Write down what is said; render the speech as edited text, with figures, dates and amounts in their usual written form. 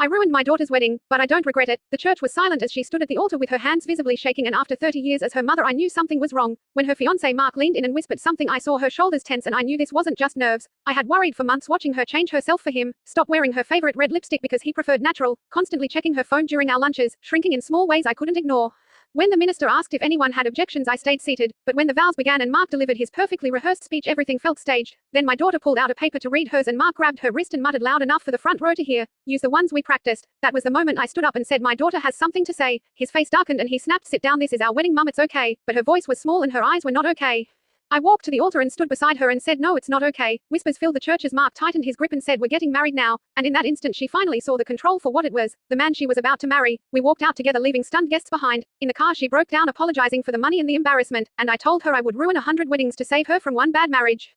I ruined my daughter's wedding, but I don't regret it. The church was silent as she stood at the altar with her hands visibly shaking, and after 30 years as her mother I knew something was wrong. When her fiancé Mark leaned in and whispered something I saw her shoulders tense and I knew this wasn't just nerves. I had worried for months watching her change herself for him, stop wearing her favorite red lipstick because he preferred natural, constantly checking her phone during our lunches, shrinking in small ways I couldn't ignore. When the minister asked if anyone had objections I stayed seated, but when the vows began and Mark delivered his perfectly rehearsed speech everything felt staged. Then my daughter pulled out a paper to read hers and Mark grabbed her wrist and muttered loud enough for the front row to hear, "Use the ones we practiced." That was the moment I stood up and said my daughter has something to say. His face darkened and he snapped, "Sit down, this is our wedding, Mum, it's okay." But her voice was small and her eyes were not okay. I walked to the altar and stood beside her and said, "No, it's not okay." Whispers filled the church as Mark tightened his grip and said, "We're getting married now." And in that instant she finally saw the control for what it was, the man she was about to marry. We walked out together leaving stunned guests behind. In the car she broke down apologizing for the money and the embarrassment, and I told her I would ruin 100 weddings to save her from one bad marriage.